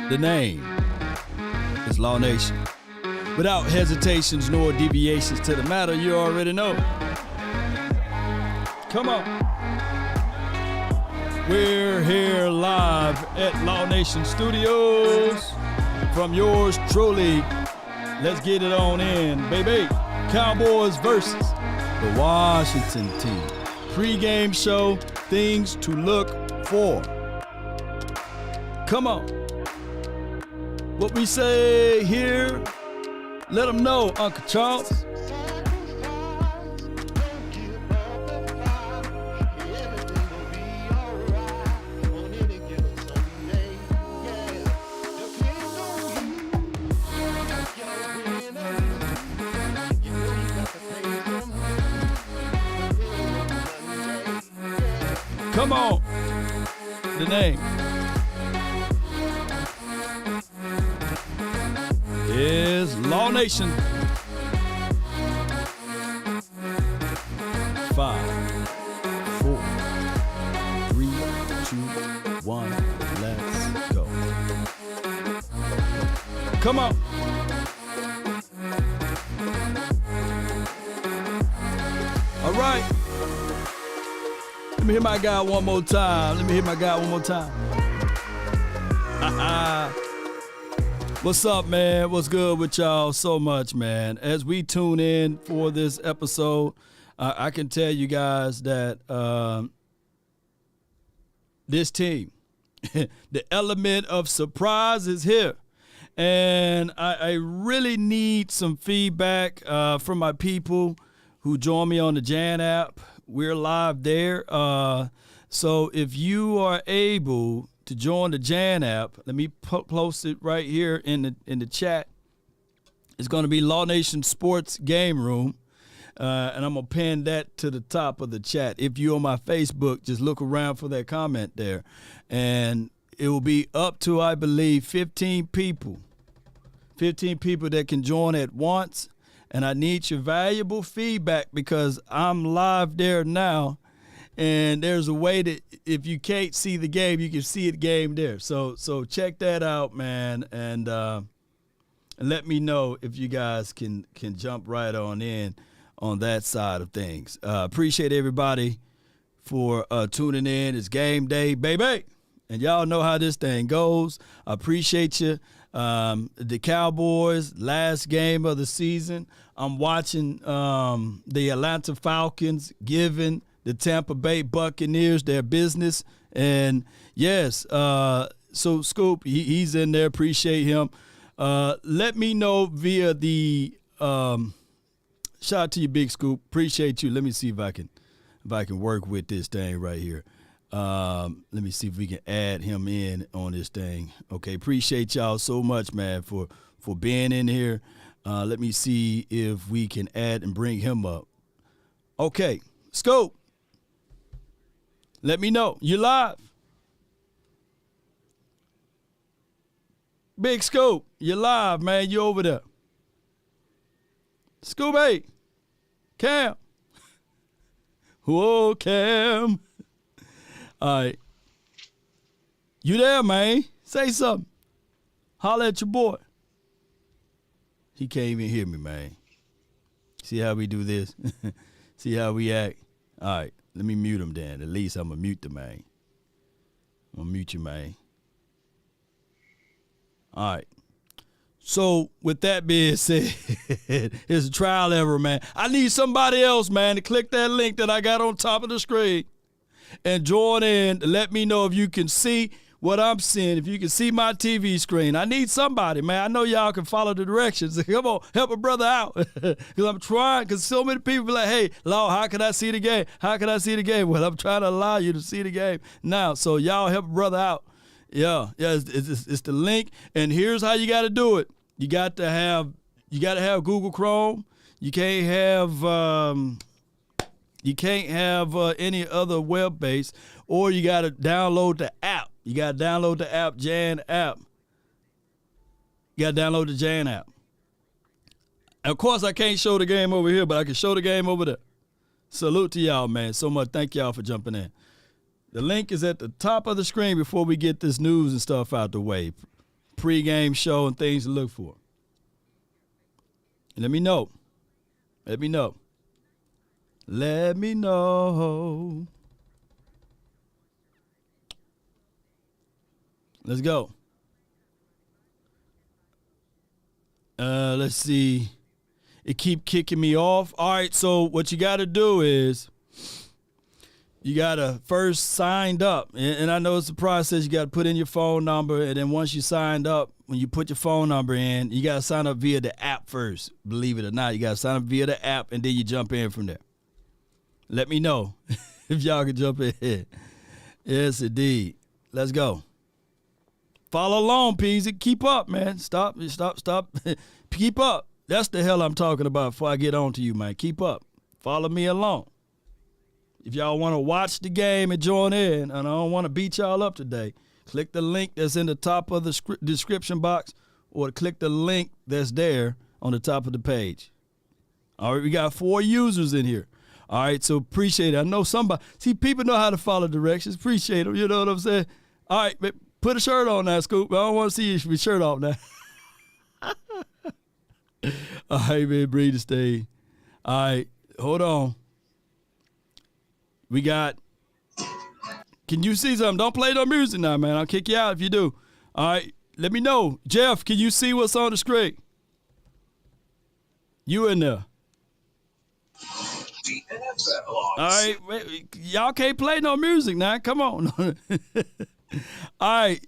The name is Law Nation. Without hesitations nor deviations to the matter, you already know. Come on. We're here live at Law Nation Studios from yours truly. Let's get it on in, baby. Cowboys versus the Washington team. Pre-game show, things to look for. Come on. What we say here, let them know, Uncle Charles. Come on. The name is Law Nation. 5, 4, 3, 2, 1, let's go. Come on. All right. Let me hear my guy one more time. What's up, man? What's good with y'all so much, man? As we tune in for this episode, I can tell you guys that this team, the element of surprise is here. And I really need some feedback from my people who join me on the Jan app. We're live there. So if you are able to join the Jan app, let me post it right here in the chat. It's going to be Law Nation Sports Game Room. And I'm going to pin that to the top of the chat. If you're on my Facebook, just look around for that comment there. And it will be up to, I believe, 15 people. 15 people that can join at once. And I need your valuable feedback because I'm live there now. And there's a way that if you can't see the game, you can see the game there. So check that out, man. And let me know if you guys can jump right on in on that side of things. Appreciate everybody for tuning in. It's game day, baby. And y'all know how this thing goes. I appreciate you. The Cowboys, last game of the season. I'm watching the Atlanta Falcons giving the Tampa Bay Buccaneers their business. And, yes, so Scoop, he's in there. Appreciate him. Let me know via the shout out to you, Big Scoop. Appreciate you. Let me see if I can work with this thing right here. Let me see if we can add him in on this thing. Okay, appreciate y'all so much, man, for being in here. Let me see if we can add and bring him up. Okay, Scoop, let me know. You live? Big Scoop, you live, man. You over there. Scoop, hey. Cam. Whoa, Cam. All right. You there, man? Say something. Holler at your boy. He can't even hear me, man. See how we do this? See how we act? All right. Let me mute him then. At least I'm going to mute the man. I'm going to mute you, man. All right. So, with that being said, it's a trial error, man. I need somebody else, man, to click that link that I got on top of the screen and join in to let me know if you can see what I'm seeing, if you can see my TV screen. I need somebody, man. I know y'all can follow the directions. Come on, help a brother out. Because I'm trying, because so many people be like, hey, Law, how can I see the game? How can I see the game? Well, I'm trying to allow you to see the game now. So y'all help a brother out. Yeah, it's the link. And here's how you got to do it. You got to have Google Chrome. You can't have any other web base, or you got to download the app. You got to download the app, Jan app. You got to download the Jan app. And of course, I can't show the game over here, but I can show the game over there. Salute to y'all, man. So much. Thank y'all for jumping in. The link is at the top of the screen before we get this news and stuff out the way. pregame show and things to look for. And let me know. Let me know. Let me know. Let's go. Let's see. It keep kicking me off. All right, so what you got to do is you got to first sign up. And I know it's a process. You got to put in your phone number, and then once you signed up, when you put your phone number in, you got to sign up via the app first. Believe it or not, you got to sign up via the app, and then you jump in from there. Let me know if y'all can jump in. Yes, indeed. Let's go. Follow along, Peasy. Keep up, man. Stop. Keep up. That's the hell I'm talking about before I get on to you, man. Keep up. Follow me along. If y'all want to watch the game and join in, and I don't want to beat y'all up today, click the link that's in the top of the description box, or click the link that's there on the top of the page. All right, we got 4 users in here. All right, so appreciate it. I know somebody. See, people know how to follow directions. Appreciate them. You know what I'm saying? All right, but put a shirt on now, Scoop. I don't want to see you with your shirt off now. All right, man, breathe to stay. All right, hold on. We got, can you see something? Don't play no music now, man. I'll kick you out if you do. All right, let me know. Jeff, can you see what's on the screen? You in there. All right, y'all can't play no music now. Come on. All right.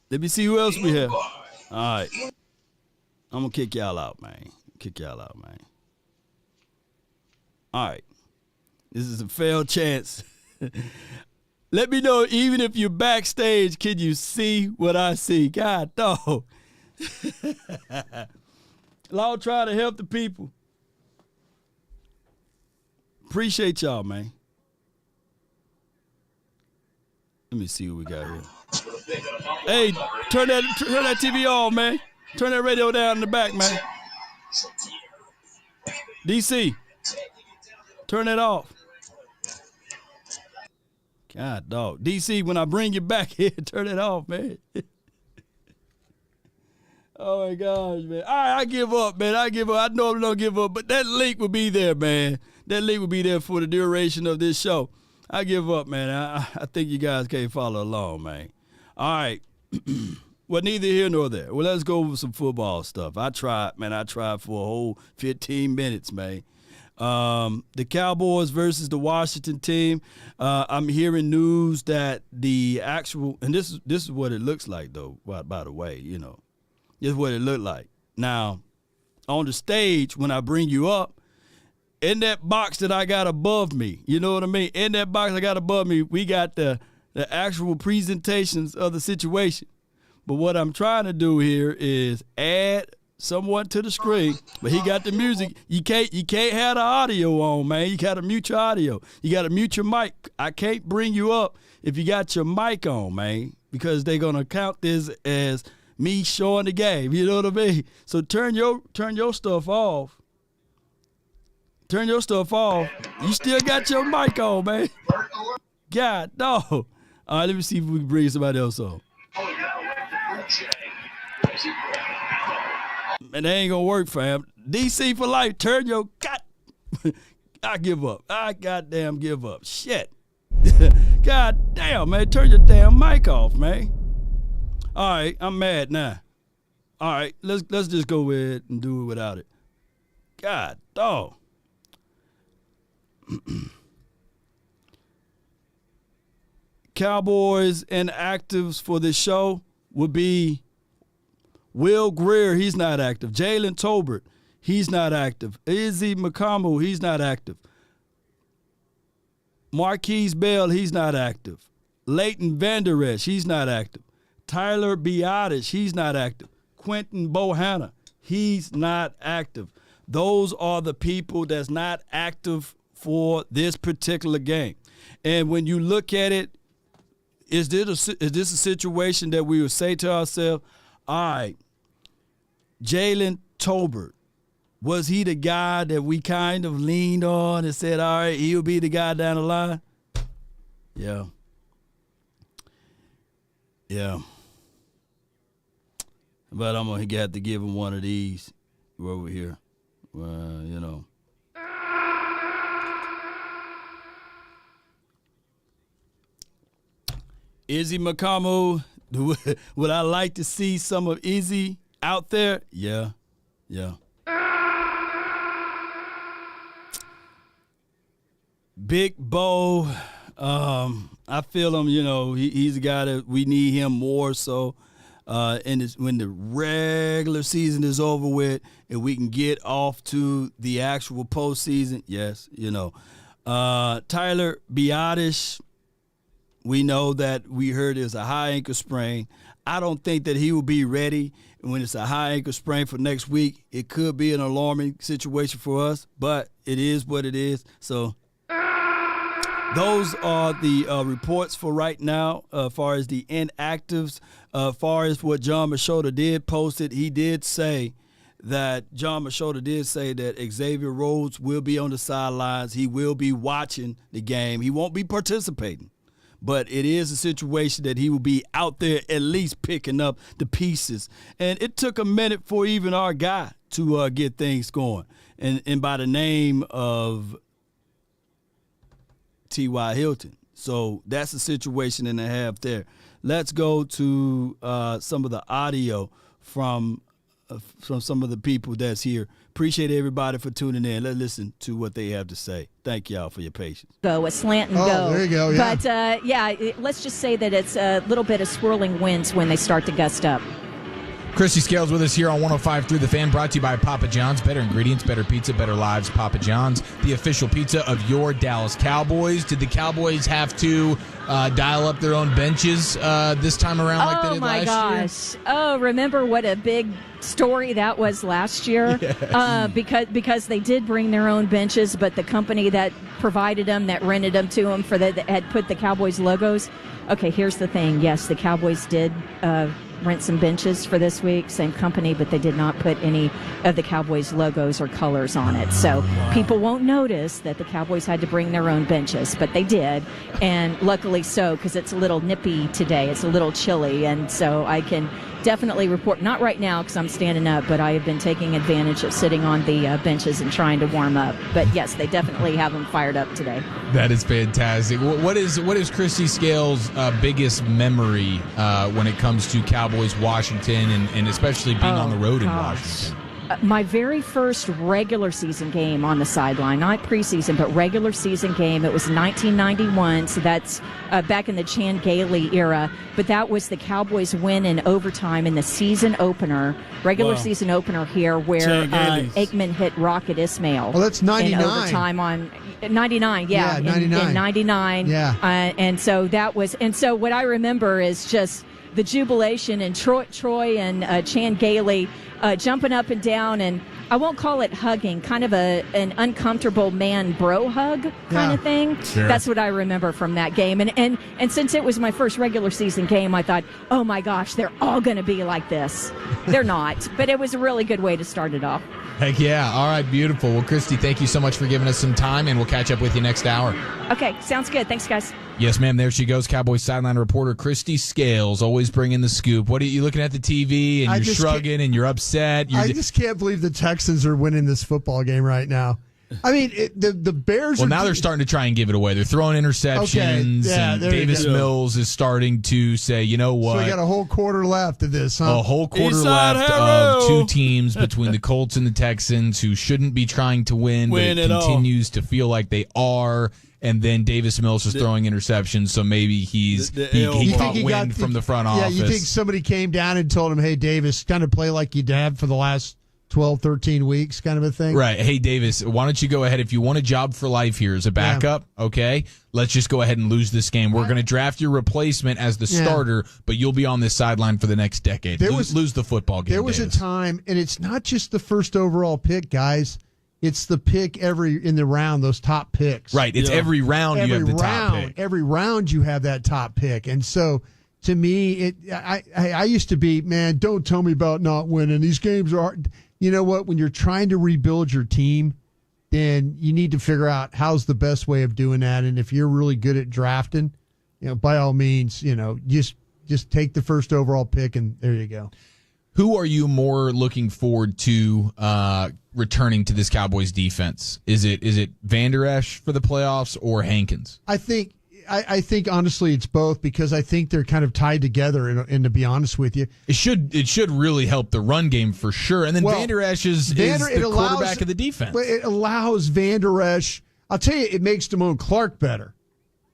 Let me see who else we have. All right. I'm going to kick y'all out, man. All right. This is a failed chance. Let me know, even if you're backstage, can you see what I see? God, dog. Lord, try to help the people. Appreciate y'all, man. Let me see what we got here. Hey, turn that TV on, man. Turn that radio down in the back, man. DC, turn that off. God, dog. DC, when I bring you back here, turn it off, man. Oh, my gosh, man. All right, I give up, man. I normally don't give up, but that link will be there, man. That link will be there for the duration of this show. I give up, man. I think you guys can't follow along, man. All right. Well, neither here nor there. Well, let's go over some football stuff. I tried for a whole 15 minutes, man. The Cowboys versus the Washington team. I'm hearing news that the actual, and this is what it looks like, though, by the way, you know. This is what it looked like. Now, on the stage, when I bring you up, in that box that I got above me, you know what I mean? In that box I got above me, we got the actual presentations of the situation. But what I'm trying to do here is add someone to the screen, but he got the music. You can't have the audio on, man. You got to mute your audio. You got to mute your mic. I can't bring you up if you got your mic on, man, because they're going to count this as me showing the game. You know what I mean? So turn your stuff off. Turn your stuff off. You still got your mic on, man. God, no. All right, let me see if we can bring somebody else on. Man, that ain't gonna work, fam. DC for life. Turn your I give up. I goddamn give up. Shit. God damn, man. Turn your damn mic off, man. All right, I'm mad now. All right, let's just go with it and do it without it. God, dog. Cowboys inactives for this show would be Will Greer, he's not active. Jalen Tolbert, he's not active. Izzy McCommell, he's not active. Marquise Bell, he's not active. Leighton Vander Esch, he's not active. Tyler Biotis, he's not active. Quentin Bohanna, he's not active. Those are the people that's not active for this particular game. And when you look at it, is this a situation that we would say to ourselves, all right, Jalen Tolbert, was he the guy that we kind of leaned on and said, all right, he'll be the guy down the line? Yeah. But I'm going to have to give him one of these over here. Izzy Makamu, would I like to see some of Izzy out there? Yeah. Big Bo, I feel him, he's a guy that we need him more so when the regular season is over with and we can get off to the actual postseason. Yes, Tyler Biotish, we know that we heard is a high ankle sprain. I don't think that he will be ready when it's a high ankle sprain for next week. It could be an alarming situation for us, but it is what it is. So those are the reports for right now as far as the inactives. As far as what John Machota did post it, he did say that Xavier Rhodes will be on the sidelines. He will be watching the game. He won't be participating. But it is a situation that he will be out there at least picking up the pieces. And it took a minute for even our guy to get things going. And by the name of T.Y. Hilton. So that's the situation and a half there. Let's go to some of the audio from some of the people that's here. Appreciate everybody for tuning in. Let's listen to what they have to say. Thank y'all for your patience. Go, a slant and go. There you go, yeah. But, let's just say that it's a little bit of swirling winds when they start to gust up. Christy Scales with us here on 105 Through the Fan, brought to you by Papa John's. Better ingredients, better pizza, better lives. Papa John's, the official pizza of your Dallas Cowboys. Did the Cowboys have to dial up their own benches this time around like they did last year? Oh, my gosh. Oh, remember what a big story that was last year? Yes. Because they did bring their own benches, but the company that provided them, that rented them to them, that had put the Cowboys logos. Okay, here's the thing. Yes, the Cowboys did rent some benches for this week, same company, but they did not put any of the Cowboys logos or colors on it. So people won't notice that the Cowboys had to bring their own benches, but they did, and luckily so, because it's a little nippy today. It's a little chilly, and so I can definitely report, not right now because I'm standing up, but I have been taking advantage of sitting on the benches and trying to warm up. But yes, they definitely have them fired up today. That is fantastic. What is Christy Scales' biggest memory when it comes to Cowboys Washington and especially being on the road in Washington? My very first regular season game on the sideline, not preseason, but regular season game, it was 1991, so that's back in the Chan Gailey era, but that was the Cowboys win in overtime in the season opener, season opener here, where Aikman hit Rocket Ismail. Well, that's 99. In overtime on 99, yeah. 99. In 99. Yeah. And so what I remember is just the jubilation and Troy and Chan Gailey jumping up and down, and I won't call it hugging, kind of an uncomfortable man bro hug kind of thing. Sure. That's what I remember from that game. And since it was my first regular season game, I thought, oh my gosh, they're all going to be like this. They're not, but it was a really good way to start it off. Heck yeah. All right, beautiful. Well, Christy, thank you so much for giving us some time, and we'll catch up with you next hour. Okay, sounds good. Thanks, guys. Yes, ma'am. There she goes, Cowboys sideline reporter Christy Scales, always bringing the scoop. What are you looking at the TV, and you're shrugging, and you're upset? I just can't believe the Texans are winning this football game right now. I mean, the Bears Well, now they're starting to try and give it away. They're throwing interceptions, and Davis Mills is starting to say, you know what? So we got a whole quarter left of this, huh? A whole quarter left of two teams between the Colts and the Texans who shouldn't be trying to win, but it continues to feel like they are. And then Davis Mills is throwing interceptions, so maybe he caught wind from the front office. Yeah, you think somebody came down and told him, hey, Davis, kind of play like you have for the last 12, 13 weeks kind of a thing? Right. Hey, Davis, why don't you go ahead? If you want a job for life here as a backup, okay, let's just go ahead and lose this game. We're going to draft your replacement as the starter, but you'll be on this sideline for the next decade. Lose the football game, There was Davis. a time, and it's not just the first overall pick, guys. It's the pick in the round, those top picks. Right. It's every round you have the top pick. Every round you have that top pick. And so, to me, I used to be, man, don't tell me about not winning. These games are hard. You know what? When you're trying to rebuild your team, then you need to figure out how's the best way of doing that. And if you're really good at drafting, by all means, just take the first overall pick, and there you go. Who are you more looking forward to returning to this Cowboys defense? Is it Van Der Esch for the playoffs or Hankins? I think honestly it's both, because I think they're kind of tied together. And to be honest with you, it should really help the run game for sure. And then Van Der Esch is the quarterback of the defense. It allows Van Der Esch. I'll tell you, it makes Damone Clark better,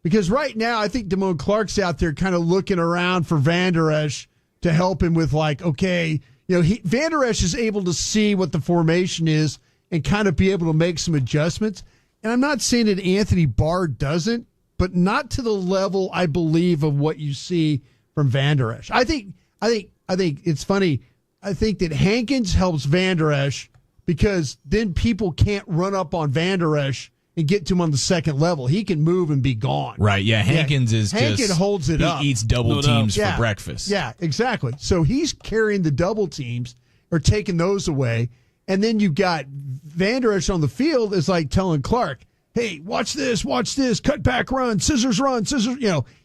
because right now I think Damone Clark's out there kind of looking around for Van Der Esch to help him with, like, okay, Van Der Esch is able to see what the formation is and kind of be able to make some adjustments. And I'm not saying that Anthony Barr doesn't, but not to the level, I believe, of what you see from Van Der Esch. I think it's funny. I think that Hankins helps Van Der Esch, because then people can't run up on Van Der Esch and get to him on the second level. He can move and be gone. Right, yeah. Hankins holds it up. He eats double teams for breakfast. Yeah, exactly. So he's carrying the double teams or taking those away. And then you got Van Der Esch on the field is like telling Clark, hey, watch this, cut back run, scissors,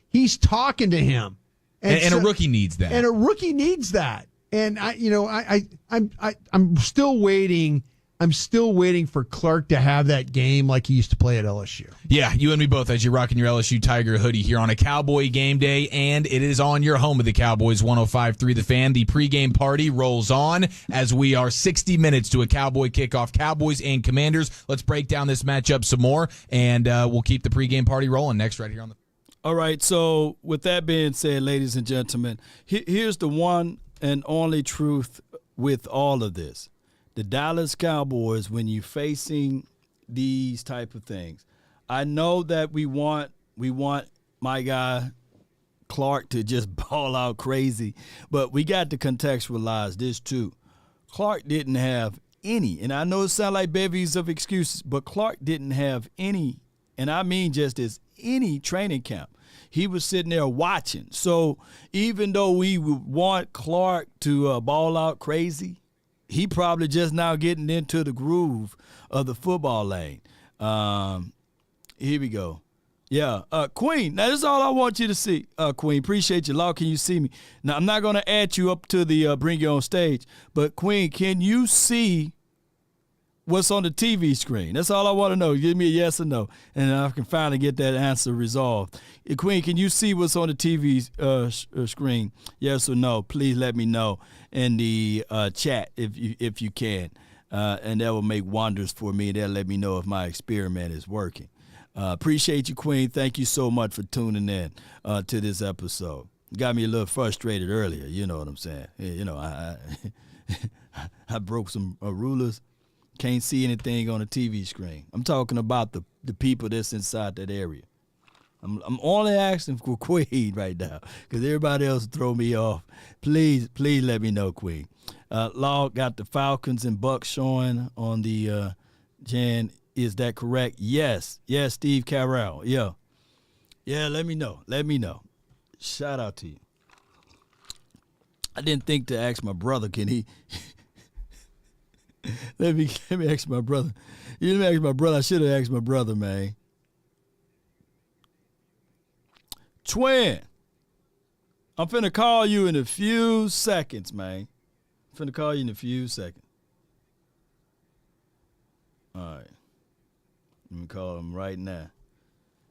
he's talking to him. And a rookie needs that. And a rookie needs that. And I'm still waiting. I'm still waiting for Clark to have that game like he used to play at LSU. Yeah, you and me both, as you're rocking your LSU Tiger hoodie here on a Cowboy game day, and it is on your home of the Cowboys, 105.3 The Fan. The pregame party rolls on as we are 60 minutes to a Cowboy kickoff. Cowboys and Commanders. Let's break down this matchup some more, and we'll keep the pregame party rolling next right here on the. All right, so with that being said, ladies and gentlemen, here's the one and only truth with all of this. The Dallas Cowboys, when you're facing these type of things, I know that we want my guy Clark to just ball out crazy, but we got to contextualize this too. Clark didn't have any, and I know it sounds like bevies of excuses, but Clark didn't have any, and I mean just as any training camp. He was sitting there watching. So even though we would want Clark to ball out crazy, he probably just now getting into the groove of the football lane. Here we go. Yeah, Queen, now this is all I want you to see. Queen, appreciate you. Law, can you see me? Now, I'm not going to add you up to the bring you on stage, but Queen, can you see what's on the TV screen? That's all I want to know. Give me a yes or no, and I can finally get that answer resolved. Queen, can you see what's on the TV screen? Yes or no? Please let me know in the chat if you can, and that will make wonders for me. That'll let me know if my experiment is working. Appreciate you, Queen. Thank you so much for tuning in to this episode. Got me a little frustrated earlier. You know what I'm saying? I broke some rulers. Can't see anything on the TV screen. I'm talking about the people that's inside that area. I'm only asking for Queen right now because everybody else throw me off. Please let me know, Queen. Law got the Falcons and Bucks showing on the Jan. Is that correct? Yes, Steve Carroll. Yeah. Let me know. Shout out to you. I didn't think to ask my brother. Can he? Let me ask my brother. Let me ask my brother. I should have asked my brother, man. Twin, I'm finna call you in a few seconds, man. All right. Let me call him right now.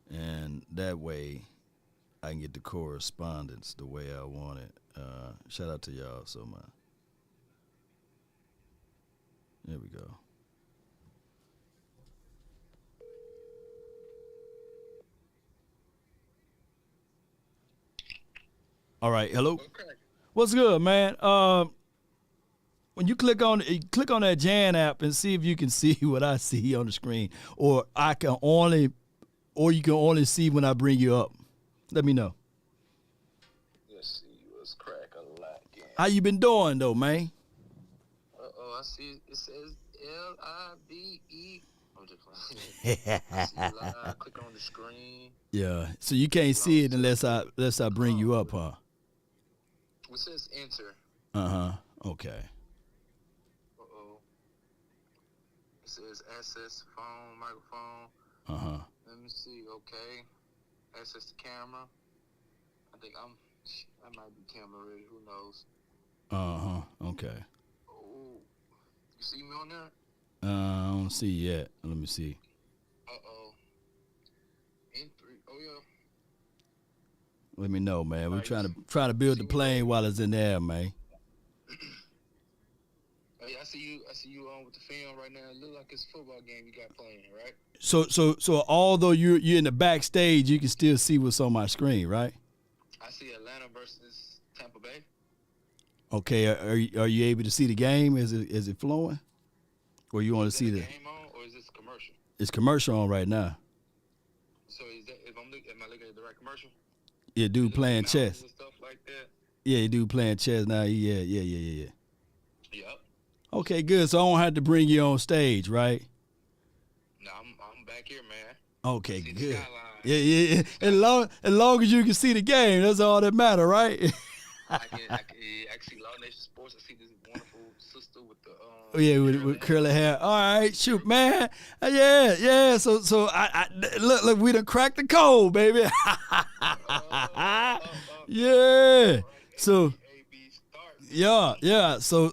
And that way I can get the correspondence the way I want it. Shout out to y'all so much. There we go. All right, hello. Okay. What's good, man? When you click on that Jan app and see if you can see what I see on the screen, or you can only see when I bring you up. Let me know. Let's see what's crack a lot again. How you been doing though, man? I see it says LIVE. I'm just playing. I see live. Click on the screen. Yeah, so you can't see it unless I bring you up, huh? It says enter. Okay. It says access phone, microphone. Let me see. Okay. Access the camera. I think I might be camera ready. Who knows? Okay. Oh, you see me on there? I don't see yet. Let me see. Uh-oh. In 3. Oh, yeah. Let me know, man. We're Right. trying to build the plane while it's in the air, man. Oh, yeah, I see you on with the film right now. It look like it's a football game you got playing, right? So although you're in the backstage, you can still see what's on my screen, right? I see Atlanta versus Tampa Bay. Okay. Are you able to see the game? Is it flowing? Or you want to see the the game on, or is this commercial? It's commercial on right now. So is that am I looking at the right commercial? Yeah, dude playing chess. And stuff like that. Yeah, dude playing chess now. Yeah. Yep. Okay, good. So I don't have to bring you on stage, right? No, I'm back here, man. Okay, See the good. skyline. Yeah. As long as you can see the game, that's all that matter, right? I can see Law Nation Sports. I see this wonderful sister with the with curly hair. All right, shoot, man. Yeah. So I look, we done cracked the code, baby. Yeah. So yeah. So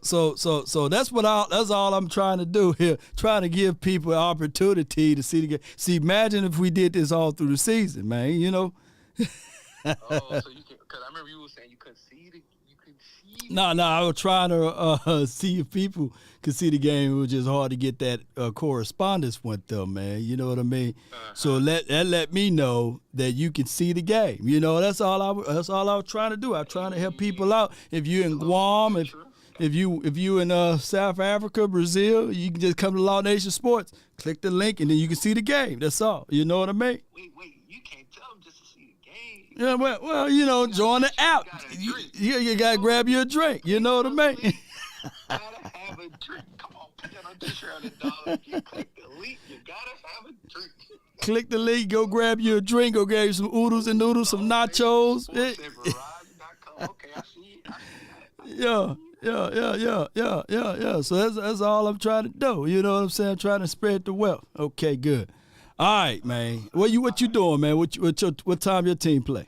that's that's all I'm trying to do here. Trying to give people an opportunity to see the game. See, imagine if we did this all through the season, man. You know. So you can, because I remember you were saying you couldn't see the. No, I was trying to see if people could see the game. It was just hard to get that correspondence went there, man. You know what I mean? So let me know that you can see the game. You know, that's all I was trying to do. I'm trying to help people out. If you're in Guam, if you in South Africa, Brazil, you can just come to Law Nation Sports, click the link, and then you can see the game. That's all. You know what I mean? Wait, you can't tell them just to see the game. Yeah, well, you know, join the app. You gotta grab you a drink. You know what I mean? Gotta have a drink. Come on, put that on t-shirt, dog. You click the link, you gotta have a drink. Click the link, go grab you a drink, go grab you some oodles and noodles, some nachos. Okay, I see it. Yeah. So that's all I'm trying to do. You know what I'm saying? Trying to spread the wealth. Okay, good. All right, man. What you doing, man? What time your team play?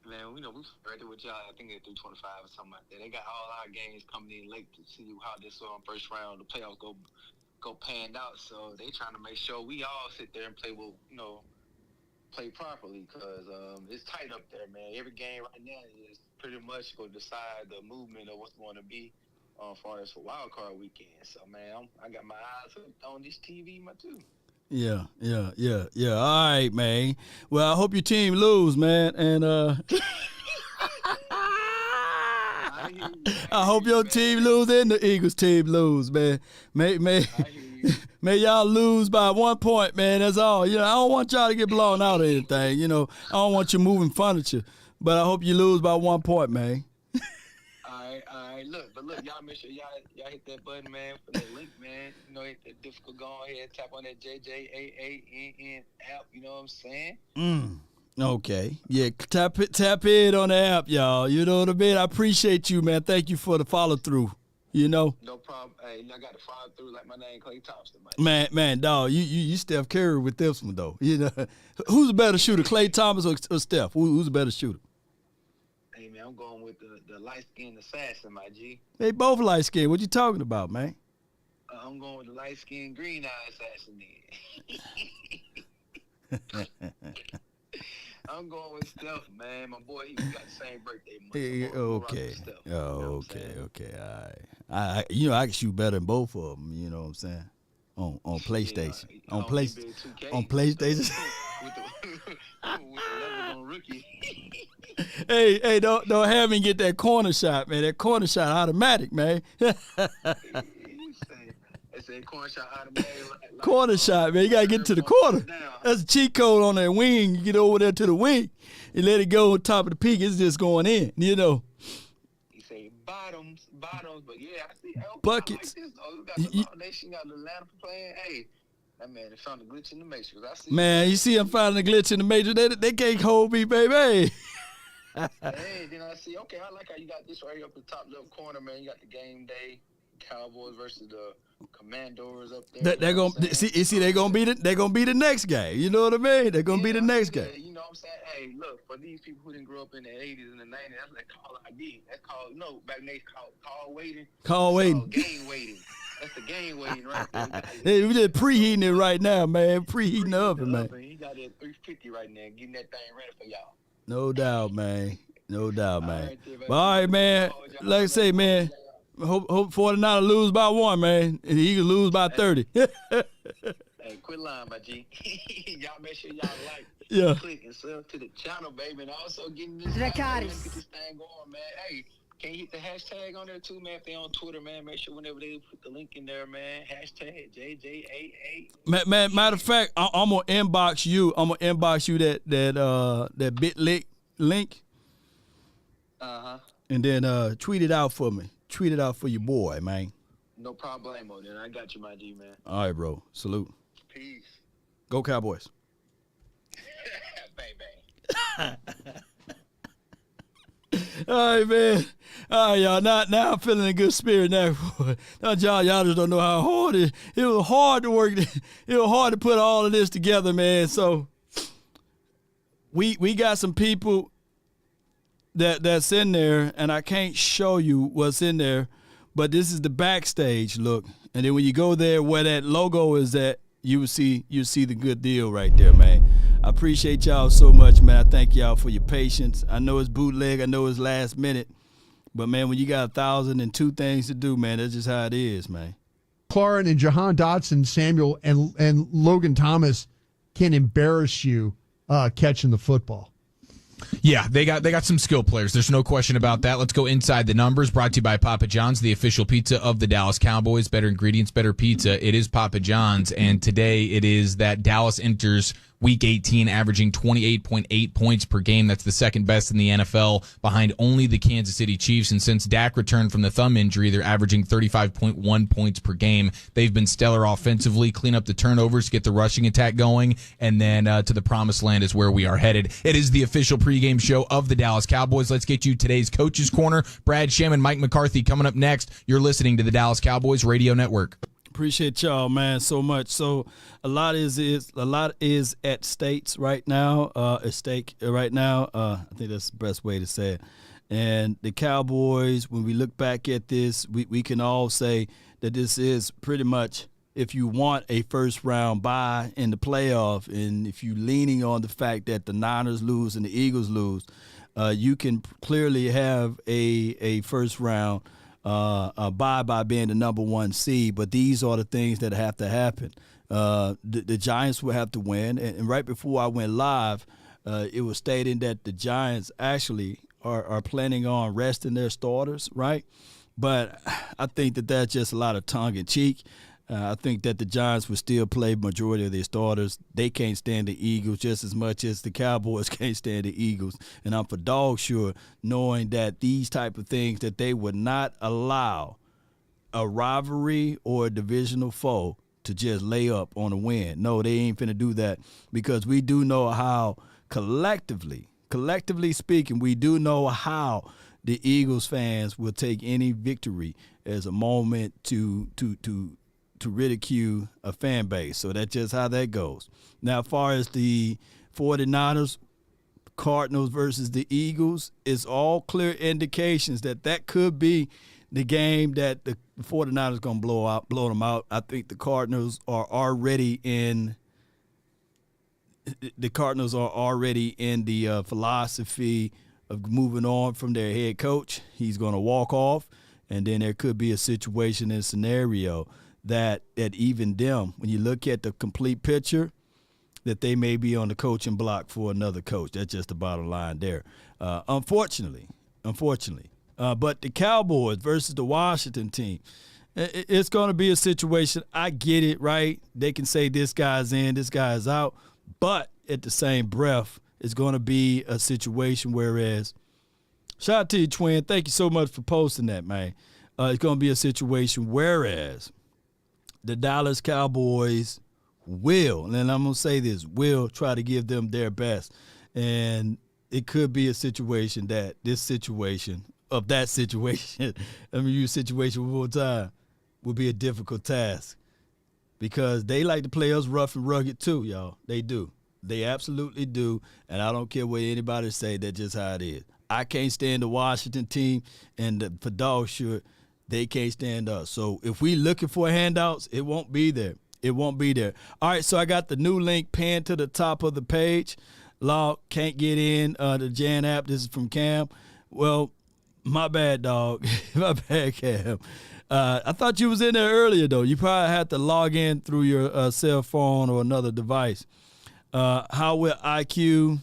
Man, we right there with y'all. I think they're 3:25 or something like that. They got all our games coming in late to see how this first round the playoffs go panned out. So they trying to make sure we all sit there and play play properly, because it's tight up there, man. Every game right now is pretty much going to decide the movement of what's going to be as far as for wild card weekend. So man, I got my eyes on this TV, too. Yeah. All right, man. Well, I hope your team lose, man, and I hope your team lose and the Eagles team lose, man. May y'all lose by 1 point, man. That's all. You know, I don't want y'all to get blown out or anything. You know, I don't want you moving furniture, but I hope you lose by 1 point, man. All right. Look, y'all make sure y'all hit that button, man, for that link, man. You know, hit that difficult. Go ahead, tap on that JJAANN app. You know what I'm saying? Okay. Yeah, tap in on the app, y'all. You know what I mean? I appreciate you, man. Thank you for the follow through. You know? No problem. Hey, I got to follow through like my name, Klay Thompson, man. Man, dog, you Steph Curry with this one, though. You know, who's a better shooter, Klay Thomas or Steph? Who's a better shooter? Hey, man, I'm going with the light-skinned assassin, my G. They both light-skinned. What you talking about, man? I'm going with the light-skinned green-eye assassin, then. I'm going with Steph, man. My boy, we got the same birthday month. Okay. Okay. All right. I can shoot better than both of them. You know what I'm saying? On PlayStation. Yeah, on PlayStation. On PlayStation. with the level on rookie. Hey, don't have me get that corner shot, man. That corner shot automatic, man. They say corner shot automatic. Corner shot, man. You gotta get to the corner. That's a cheat code on that wing. You get over there to the wing, you let it go on top of the peak. It's just going in, you know. You say bottoms, but yeah, I see buckets. I like this. We got the Nation, got the Atlanta playing. Hey, that man, they found a glitch in the matrix. I see. Man, you see, I'm finding a glitch in the matrix. They can't hold me, baby. Hey, then I see. Okay, I like how you got this right here up the top left corner, man. You got the game day, Cowboys versus the Commandos up there. They're you know gonna what I'm saying? see. They're gonna be the next game. You know what I mean? They're gonna be the next game. You know what I'm saying? Hey, look, for these people who didn't grow up in the 80s and the 90s, that's like call ID. That's called, back then they call waiting. Call waiting. Game waiting. That's the game waiting right there. Hey, we just preheating it right now, man. Preheating the oven, man. He got it at 350 right now, getting that thing ready for y'all. No doubt, man. No doubt, man. Right there, But all right, man. Like I say, man. Hope 49ers lose by 1, man. And the Eagles lose by 30. Hey, quit lying, my G. Y'all make sure y'all click and sub to the channel, baby. And also getting this thing going, man. Hey, can you hit the hashtag on there too, man? If they on Twitter, man, make sure whenever they put the link in there, man, hashtag JJ88. Man, matter of fact, I'm gonna inbox you. I'm gonna inbox you that bit link. And then tweet it out for me. Tweet it out for your boy, man. No problemo, then. I got you, my G, man. All right, bro. Salute. Peace. Go Cowboys. Bang, bang. All right, man. All right, y'all. Now I'm feeling in good spirit now. Now, y'all just don't know how hard it was hard to work. It was hard to put all of this together, man. So we got some people that's in there, and I can't show you what's in there, but this is the backstage look. And then when you go there where that logo is at, you see the good deal right there, man. I appreciate y'all so much, man. I thank y'all for your patience. I know it's bootleg. I know it's last minute. But, man, when you got 1,002 things to do, man, that's just how it is, man. McLaurin and Jahan Dotson, Samuel, and Logan Thomas can embarrass you catching the football. Yeah, they got some skill players. There's no question about that. Let's go inside the numbers. Brought to you by Papa John's, the official pizza of the Dallas Cowboys. Better ingredients, better pizza. It is Papa John's, and today it is that Dallas enters Week 18, averaging 28.8 points per game. That's the second best in the NFL, behind only the Kansas City Chiefs. And since Dak returned from the thumb injury, they're averaging 35.1 points per game. They've been stellar offensively, clean up the turnovers, get the rushing attack going, and then to the promised land is where we are headed. It is the official pregame show of the Dallas Cowboys. Let's get you today's Coach's Corner. Brad Sham and Mike McCarthy coming up next. You're listening to the Dallas Cowboys Radio Network. Appreciate y'all, man, so much. So a lot is at stakes right now. At stake right now. I think that's the best way to say it. And the Cowboys, when we look back at this, we can all say that this is pretty much, if you want a first-round bye in the playoff, and if you're leaning on the fact that the Niners lose and the Eagles lose, you can clearly have a first-round by being the number 1 seed, but these are the things that have to happen. The Giants will have to win, and right before I went live, it was stating that the Giants actually are planning on resting their starters, right? But I think that that's just a lot of tongue-in-cheek. I think that the Giants will still play majority of their starters. They can't stand the Eagles just as much as the Cowboys can't stand the Eagles. And I'm for dog sure knowing that these type of things, that they would not allow a rivalry or a divisional foe to just lay up on a win. No, they ain't finna do that, because we do know how collectively speaking, we do know how the Eagles fans will take any victory as a moment to ridicule a fan base. So that's just how that goes. Now, as far as the 49ers, Cardinals versus the Eagles, it's all clear indications that could be the game that the 49ers going to blow them out. I think the Cardinals are already in the philosophy of moving on from their head coach. He's going to walk off, and then there could be a situation and scenario that even them, when you look at the complete picture, that they may be on the coaching block for another coach. That's just the bottom line there. Unfortunately. But the Cowboys versus the Washington team, it's going to be a situation. I get it, right? They can say this guy's in, this guy's out. But at the same breath, it's going to be a situation whereas, shout out to you, Twin. Thank you so much for posting that, man. It's going to be a situation whereas the Dallas Cowboys will, and I'm going to say this, will try to give them their best. And it could be a situation that let me use situation one more time, will be a difficult task because they like to play us rough and rugged too, y'all. They do. They absolutely do, and I don't care what anybody say. That's just how it is. I can't stand the Washington team, and for dog sure, they can't stand us. So if we looking for handouts, it won't be there. It won't be there. All right, so I got the new link pinned to the top of the page. Law can't get in the Jan app. This is from Cam. Well, my bad, dog. My bad, Cam. I thought you was in there earlier, though. You probably had to log in through your cell phone or another device. How would IQ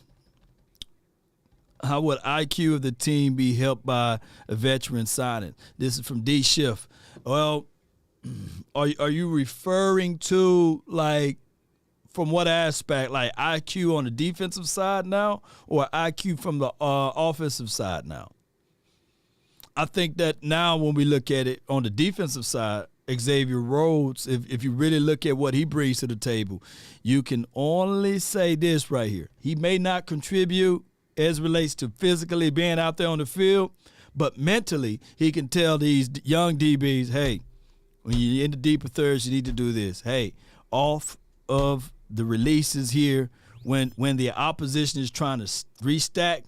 of the team be helped by a veteran signing? This is from D Schiff. Well, are you referring to, like, from what aspect, like IQ on the defensive side now or IQ from the offensive side now? I think that now when we look at it on the defensive side, Xavier Rhodes, if you really look at what he brings to the table, you can only say this right here. He may not contribute as relates to physically being out there on the field, but mentally he can tell these young DBs, hey, when you're in the deeper thirds, you need to do this. Hey, off of the releases here, when the opposition is trying to restack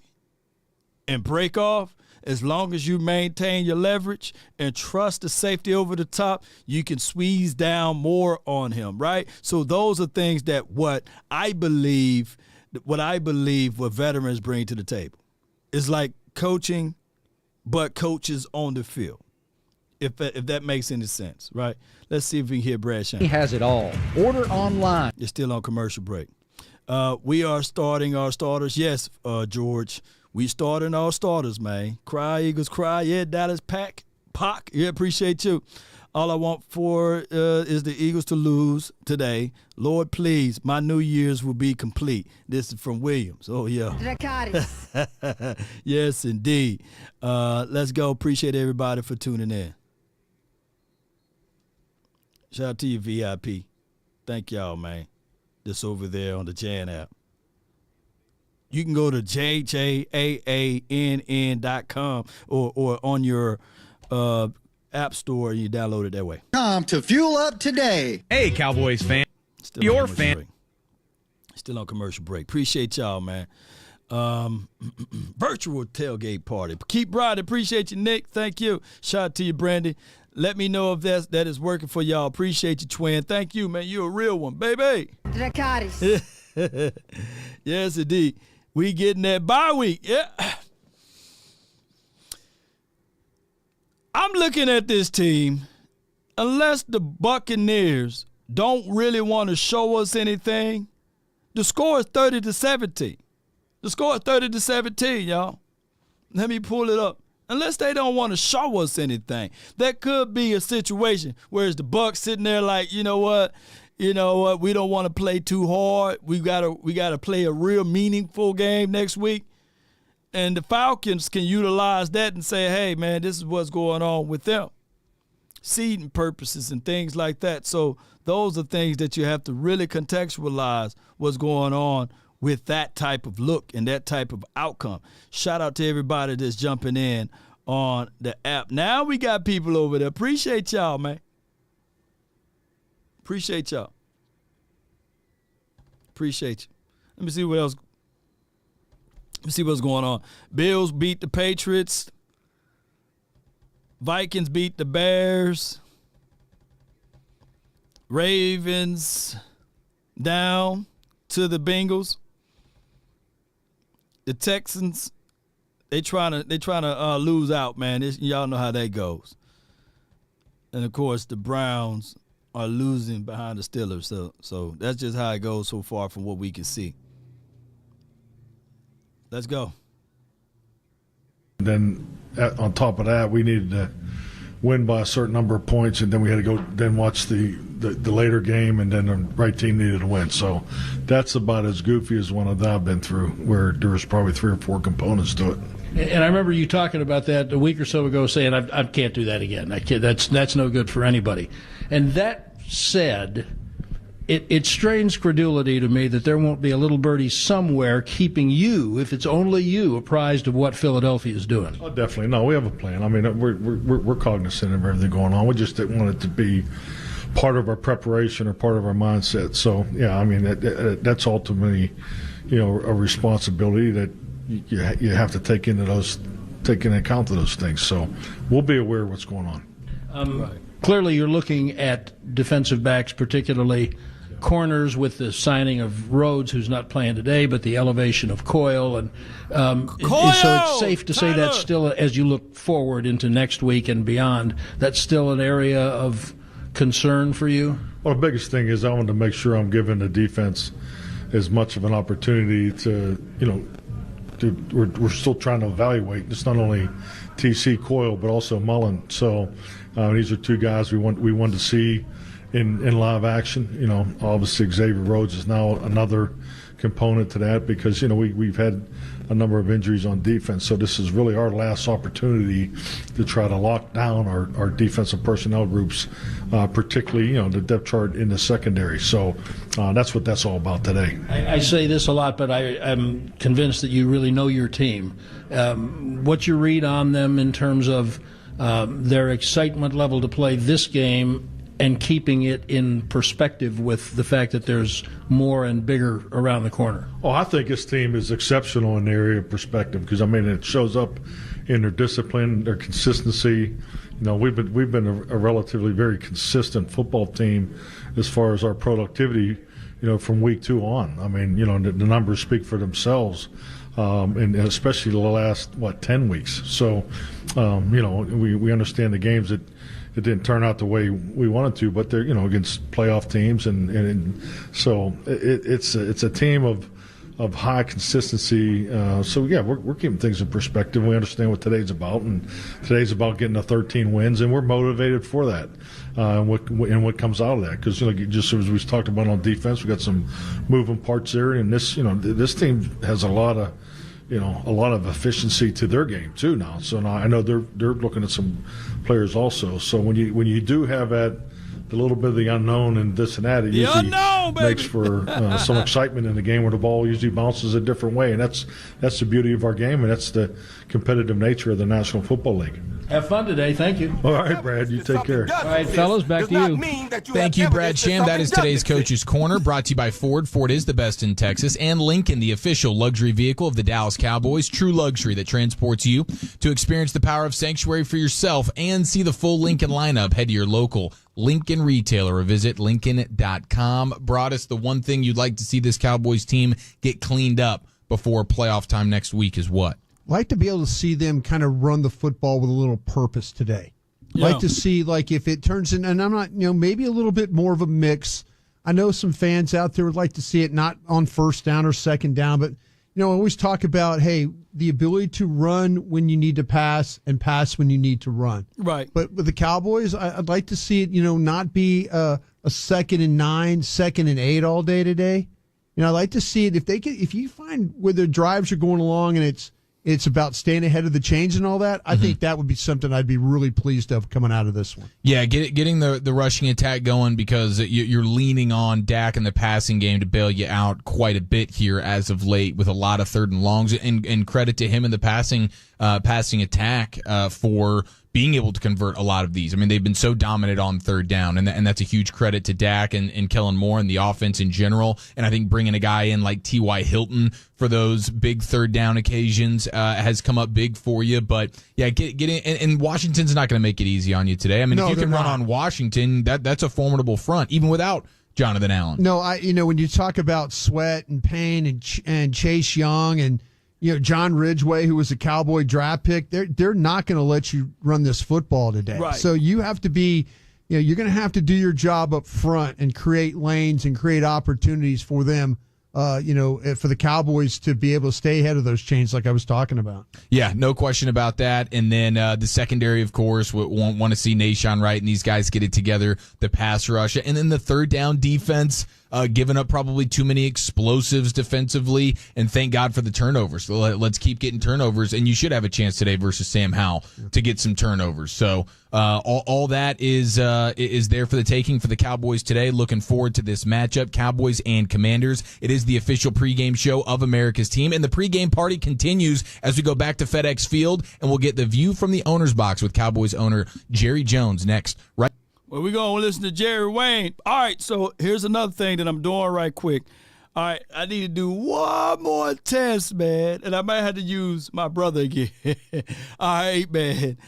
and break off, as long as you maintain your leverage and trust the safety over the top, you can squeeze down more on him, right? So those are things that what I believe what veterans bring to the table. It's like coaching, but coaches on the field, if that makes any sense, right? Let's see if we can hear Brad Shank. He has it all. Order online. You're still on commercial break. We are starting our starters. Yes, George. We starting our starters, man. Cry, Eagles, cry. Yeah, Dallas, Pac. Yeah, appreciate you. All I want for is the Eagles to lose today. Lord, please, my New Year's will be complete. This is from Williams. Oh, yeah. Yes, indeed. Let's go. Appreciate everybody for tuning in. Shout out to you, VIP. Thank y'all, man. This over there on the Jan app. You can go to jjaann.com or on your app store and you download it that way. Time to fuel up today. Hey, Cowboys fan. Your fan. Still on commercial break. Appreciate y'all, man. Virtual tailgate party. Keep riding. Appreciate you, Nick. Thank you. Shout out to you, Brandy. Let me know if that is working for y'all. Appreciate you, twin. Thank you, man. You're a real one, baby. Yes, indeed. We getting that bye week. Yeah. I'm looking at this team. Unless the Buccaneers don't really want to show us anything, the score is 30-17. The score is 30-17, y'all. Let me pull it up. Unless they don't want to show us anything, that could be a situation where it's the Bucs sitting there like, you know what, we don't want to play too hard. We gotta play a real meaningful game next week. And the Falcons can utilize that and say, hey, man, this is what's going on with them. Seeding purposes and things like that. So those are things that you have to really contextualize what's going on with that type of look and that type of outcome. Shout out to everybody that's jumping in on the app. Now we got people over there. Appreciate y'all, man. Appreciate y'all. Appreciate you. Let me see what else. Let me see what's going on. Bills beat the Patriots. Vikings beat the Bears. Ravens down to the Bengals. The Texans, they trying to lose out, man. Y'all know how that goes. And of course, the Browns are losing behind the Steelers. So that's just how it goes so far from what we can see. Let's go. Then on top of that, we needed to win by a certain number of points, and then we had to go then watch the later game, and then the right team needed to win. So that's about as goofy as one that I've been through, where there was probably 3 or 4 components to it. And I remember you talking about that a week or so ago, saying, I can't do that again. I can't. That's no good for anybody. And that said, It strains credulity to me that there won't be a little birdie somewhere keeping you, if it's only you, apprised of what Philadelphia is doing. Oh, definitely. No, we have a plan. I mean, we're cognizant of everything going on. We just didn't want it to be part of our preparation or part of our mindset. So, yeah, I mean, that's ultimately, a responsibility that you have to take into account of those things. So we'll be aware of what's going on. Right. Clearly, you're looking at defensive backs, particularly corners, with the signing of Rhodes, who's not playing today, but the elevation of Coyle. And Coyle! So it's safe to say that's still, as you look forward into next week and beyond, that's still an area of concern for you? Well, the biggest thing is I want to make sure I'm giving the defense as much of an opportunity to, we're still trying to evaluate. It's not only TC Coyle, but also Mullen. So these are two guys we wanted to see in live action. Obviously Xavier Rhodes is now another component to that because, we've had a number of injuries on defense. So this is really our last opportunity to try to lock down our defensive personnel groups, particularly, the depth chart in the secondary. So that's what that's all about today. I say this a lot, but I'm convinced that you really know your team. What's your read on them in terms of their excitement level to play this game and keeping it in perspective with the fact that there's more and bigger around the corner? Oh, I think this team is exceptional in the area of perspective because, it shows up in their discipline, their consistency. We've been a relatively very consistent football team as far as our productivity, from week 2 on. The numbers speak for themselves, and especially the last, 10 weeks. So, we understand the games that it didn't turn out the way we wanted to, but they're against playoff teams, and so it's a team of high consistency. So yeah, we're keeping things in perspective. We understand what today's about, and today's about getting to 13 wins, and we're motivated for that. And what comes out of that, because just as we talked about on defense, we got some moving parts there, and this team has a lot of efficiency to their game too now. So now I know they're looking at some players also. So when you do have the little bit of the unknown and this and that, it usually makes for some excitement in the game where the ball usually bounces a different way, and that's the beauty of our game, and that's the competitive nature of the National Football League. Have fun today. Thank you. All right, Brad. You take care. All right, fellas, back to you. Thank you, Brad Sham. That is today's Coach's Corner, brought to you by Ford. Ford is the best in Texas. And Lincoln, the official luxury vehicle of the Dallas Cowboys. True luxury that transports you to experience the power of sanctuary for yourself and see the full Lincoln lineup. Head to your local Lincoln retailer or visit Lincoln.com. Broadus, the one thing you'd like to see this Cowboys team get cleaned up before playoff time next week is what? Like to be able to see them kind of run the football with a little purpose today. Yeah. Like to see, if it turns in, and I'm not, maybe a little bit more of a mix. I know some fans out there would like to see it not on first down or second down, but, I always talk about, hey, the ability to run when you need to pass and pass when you need to run. Right. But with the Cowboys, I'd like to see it, not be a 2nd and 9, 2nd and 8 all day today. I'd like to see it if you find where the drives are going along and it's about staying ahead of the chains and all that. I think that would be something I'd be really pleased of coming out of this one. Yeah, getting the rushing attack going because you're leaning on Dak in the passing game to bail you out quite a bit here as of late with a lot of 3rd and longs. And credit to him in the passing attack for being able to convert a lot of these. They've been so dominant on 3rd down, and that's a huge credit to Dak and Kellen Moore and the offense in general. And I think bringing a guy in like T.Y. Hilton for those big 3rd down occasions has come up big for you. But yeah, getting and Washington's not going to make it easy on you today. If you can run on Washington, that's a formidable front, even without Jonathan Allen. No, when you talk about Sweat and Payne and Chase Young and John Ridgeway, who was a Cowboy draft pick, they're not going to let you run this football today. Right. So you have to be, you're going to have to do your job up front and create lanes and create opportunities for them, for the Cowboys to be able to stay ahead of those chains like I was talking about. Yeah, no question about that. And then the secondary, of course, want to see Nahshon Wright and these guys get it together, the pass rush. And then the 3rd down defense, given up probably too many explosives defensively, and thank God for the turnovers. So let's keep getting turnovers, and you should have a chance today versus Sam Howell to get some turnovers. So all that is there for the taking for the Cowboys today. Looking forward to this matchup, Cowboys and Commanders. It is the official pregame show of America's team, and the pregame party continues as we go back to FedEx Field, and we'll get the view from the owner's box with Cowboys owner Jerry Jones next. Right. Well, we're going to listen to Jerry Wayne. All right, so here's another thing that I'm doing right quick. All right, I need to do one more test, man, and I might have to use my brother again. All right, man.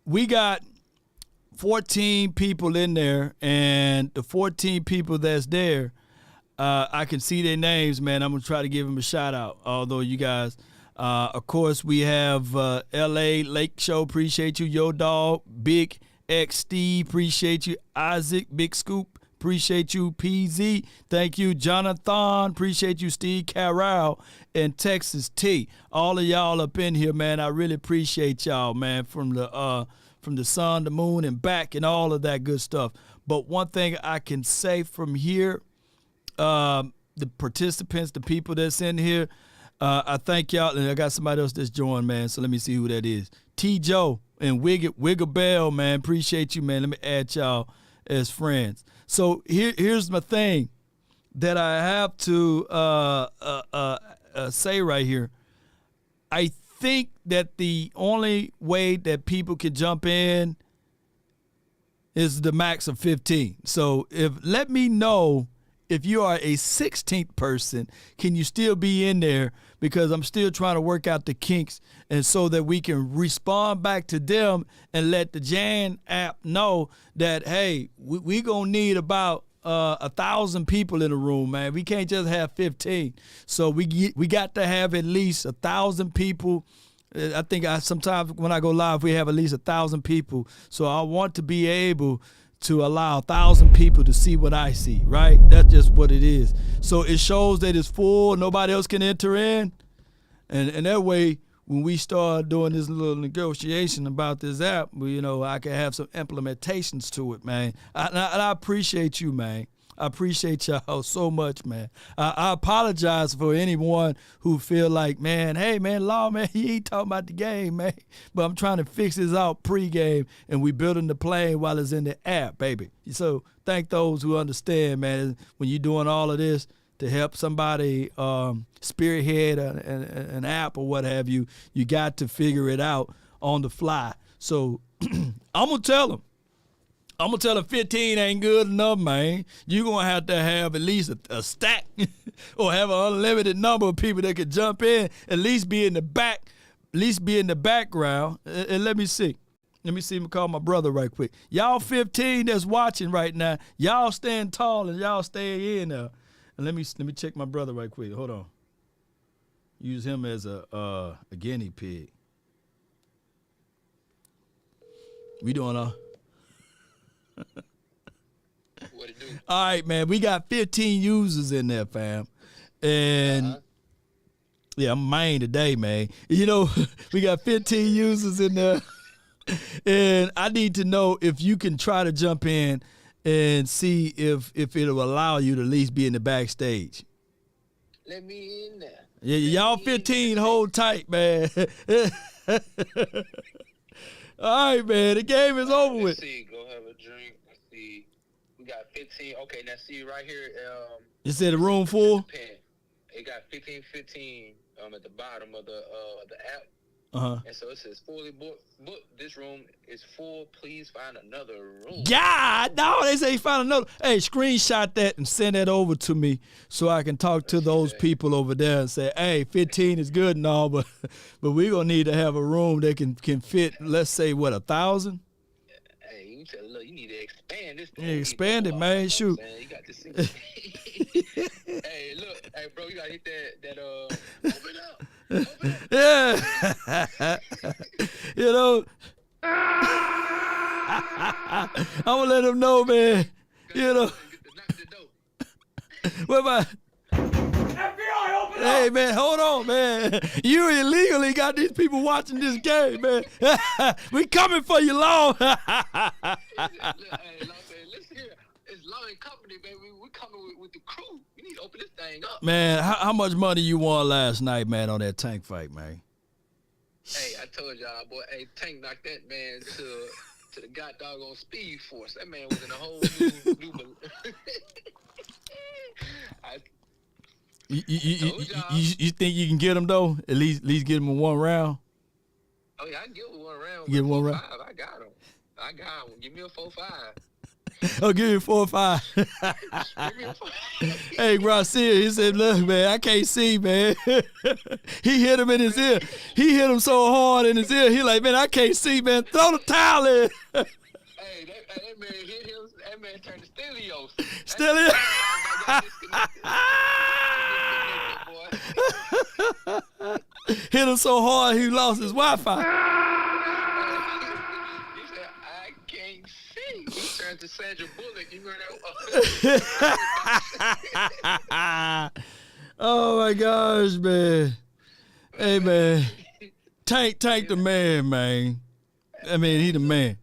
We got 14 people in there, and the 14 people that's there, I can see their names, man. I'm going to try to give them a shout-out, although you guys, of course, we have L.A. Lake Show, appreciate you. Yo Dog, Big X Steve, appreciate you. Isaac, Big Scoop, appreciate you. PZ, thank you. Jonathan, appreciate you. Steve Carroll and Texas T. All of y'all up in here, man. I really appreciate y'all, man, from the sun, the moon, and back, and all of that good stuff. But one thing I can say from here, the participants, the people that's in here, I thank y'all. And I got somebody else that's joined, man, so let me see who that is. T. Joe and Wiggle Bell, man, appreciate you, man. Let me add y'all as friends. So here's my thing that I have to say right here. I think that the only way that people can jump in is the max of 15. So let me know if you are a 16th person, can you still be in there? Because I'm still trying to work out the kinks, and so that we can respond back to them and let the Jan app know that, hey, we going to need about 1,000 people in the room, man. We can't just have 15. So we got to have at least 1,000 people. I think sometimes when I go live, we have at least 1,000 people. So I want to be able to allow 1,000 people to see what I see, right? That's just what it is. So it shows that it's full, nobody else can enter in. And that way, when we start doing this little negotiation about this app, I can have some implementations to it, man. I appreciate you, man. I appreciate y'all so much, man. I apologize for anyone who feel like, man, hey, man, Law, man, he ain't talking about the game, man. But I'm trying to fix this out pregame, and we building the plane while it's in the app, baby. So thank those who understand, man, when you're doing all of this to help somebody spearhead an app or what have you, you got to figure it out on the fly. So I'm going to tell them. I'm going to tell them 15 ain't good enough, man. You're going to have at least a stack or have an unlimited number of people that could jump in, at least be in the background. And let me see. Let me see. I'm going to call my brother right quick. Y'all 15 that's watching right now, y'all stand tall and y'all stay in there. And let me check my brother right quick. Hold on. Use him as a guinea pig. We doing What it do? All right, man. We got 15 users in there, fam. And yeah, I'm main today, man. We got 15 users in there. And I need to know if you can try to jump in and see if it'll allow you to at least be in the backstage. Let me in there. Yeah, y'all 15, hold tight, man. All right, man. The game is over with. Let's see. Go have a drink. Let's see. We got 15. Okay, now see right here. You said the room full? It got 15 at the bottom of the app. Uh-huh. And so it says fully booked. This room is full. Please find another room. Yeah, no, they say find another. Hey, screenshot that and send that over to me so I can talk to those people over there and say, hey, 15 is good and all, but we're going to need to have a room that can fit, let's say, 1,000? Hey, you need to expand this thing. Yeah, expand it, man. Shoot. You got to see. Hey, look. Hey, bro, you got to hit that open up. Yeah. I'm going to let them know, man. What about? FBI, open up. Hey, man, hold on, man. You illegally got these people watching this game, man. We coming for you, Law. Hey, Law, man, listen here. It's Law great company, baby. We coming with the crew. We need to open this thing up. Man, how much money you won last night, man, on that Tank fight, man? Hey, I told y'all, boy. Hey, Tank knocked that man to the god doggone Speed Force. That man was in a whole new You think you can get him though? At least get him in one round. Oh yeah, I can get him one round. Get him 1 round. I got him. Give me a 4-5. Oh, give me 4 or 5. Hey, Garcia, he said, look, man, I can't see, man. He hit him in his ear. He hit him so hard in his ear. He like, man, I can't see, man. Throw the towel in. Hey, that man hit him. That man turned to Stelios. Hit him so hard he lost his Wi-Fi. He turned to Sandra Bullock. You heard that? Oh my gosh, man! Hey, man, Tank the man, man. I mean, he the man.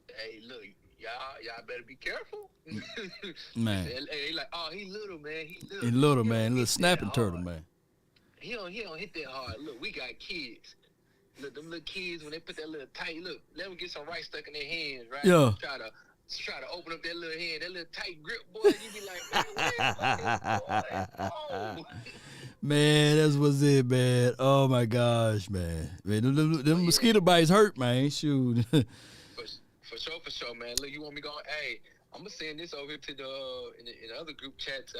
Hey, look, y'all better be careful, man. They like, oh, he little, man. He little, man. Little snapping turtle, man. He don't hit that hard. Look, we got kids. Look, them little kids, when they put that little tight, look, let them get some rice stuck in their hands, right? Yeah. Try to open up that little hand, that little tight grip, boy. You be like, man, man, that's what's it, man. Oh my gosh, man. Them mosquito bites hurt, man. Shoot. For sure, man. Look, you want me going? Hey, I'm gonna send this over to the in the other group chats.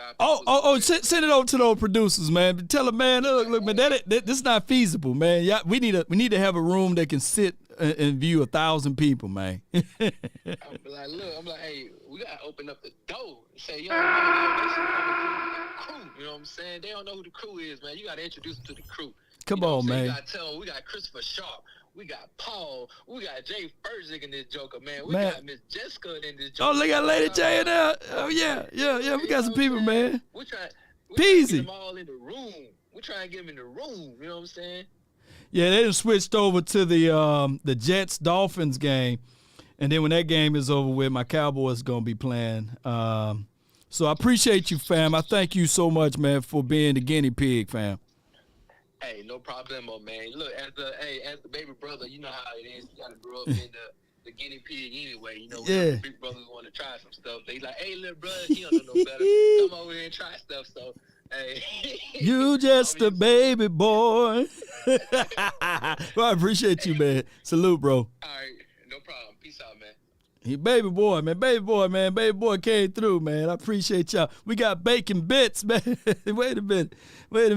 Send it over to those producers, man. Tell them, man. Look, man. This is not feasible, man. Yeah, we need to have a room that can sit and view 1,000 people, man. I'm like, hey, we gotta open up the door. Say, yo, crew. You know what I'm saying? They don't know who the crew is, man. You gotta introduce them to the crew. Come on, man. You gotta tell them we got Christopher Sharp. We got Paul. We got Jay Furzik in this joker, man. We got Miss Jessica in this joker. Oh, look at Lady J in there. Oh, yeah. We got some people, man. We try to Peasy. get them all in the room. We try to get them in the room. You know what I'm saying? Yeah, they just switched over to the Jets-Dolphins game. And then when that game is over with, my Cowboys going to be playing. So I appreciate you, fam. I thank you so much, man, for being the guinea pig, fam. Hey, no problemo, man. Look, as the baby brother, you know how it is. You gotta grow up in the guinea pig anyway. You know, when the big brothers want to try some stuff, they like, hey, little brother, he don't know no better. Come over here and try stuff. So, hey, you just a baby boy. Well, I appreciate you, man. Salute, bro. All right, no problem. Peace out, man. He baby boy, man. Baby boy came through, man. I appreciate y'all. We got bacon bits, man. Wait a minute. Wait a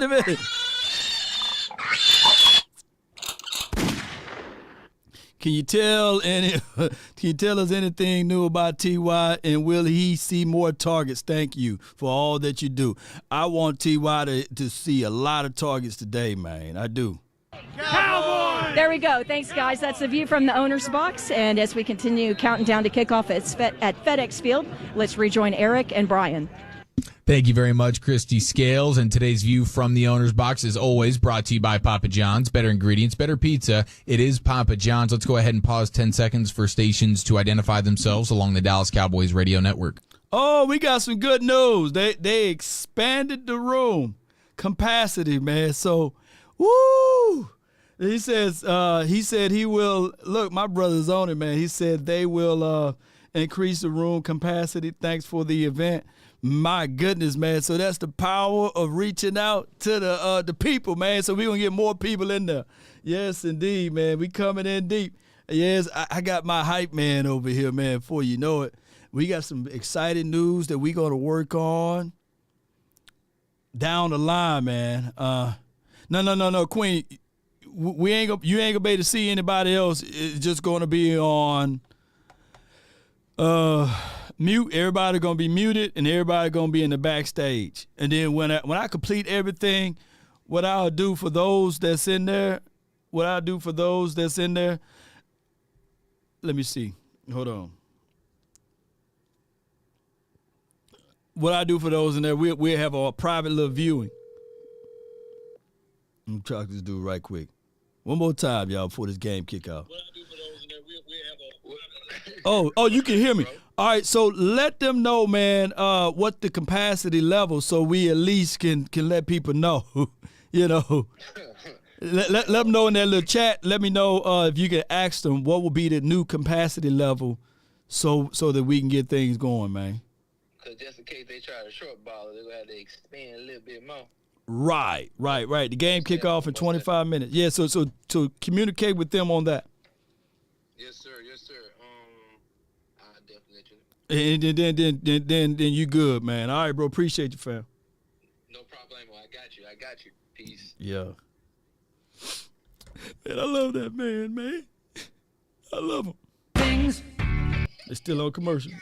minute. Can you tell us anything new about T.Y. and will he see more targets? Thank you for all that you do. I want T.Y. to see a lot of targets today, man. I do. Cowboys! There we go. Thanks, guys. That's the view from the owner's box. And as we continue counting down to kickoff at FedEx Field, let's rejoin Eric and Brian. Thank you very much, Christy Scales. And today's view from the owner's box is always brought to you by Papa John's. Better ingredients, better pizza. It is Papa John's. Let's go ahead and pause 10 seconds for stations to identify themselves along the Dallas Cowboys radio network. Oh, we got some good news. They expanded the room capacity, man. So, woo! He said he will, look, my brother's on it, man. He said they will increase the room capacity. Thanks for the event. My goodness, man. So that's the power of reaching out to the people, man. So we're going to get more people in there. Yes, indeed, man. We coming in deep. Yes, I got my hype man over here, man, before you know it. We got some exciting news that we're going to work on down the line, man. No, Queen. You ain't gonna be able to see anybody else. It's just going to be on mute. Everybody gonna be muted, and everybody gonna be in the backstage. And then when I complete everything, what I'll do for those that's in there, let me see. Hold on. What I do for those in there, we'll have a private little viewing. Let me talk to this dude right quick. One more time, y'all, before this game kick off. What I do for those in there, we have Oh, you can hear me. All right, so let them know, man, what the capacity level, so we at least can let people know. You know, let them know in that little chat. Let me know if you can ask them what will be the new capacity level, so that we can get things going, man. Because just in case they try to short ball, they're gonna have to expand a little bit more. Right. The game kick off in 25 minutes. Yeah, so to communicate with them on that. Yes, sir. I'll definitely let you know. And then you good, man. All right, bro. Appreciate you, fam. No problemo. I got you. Peace. Yeah. Man, I love that man. I love him. Things. They're still on commercial.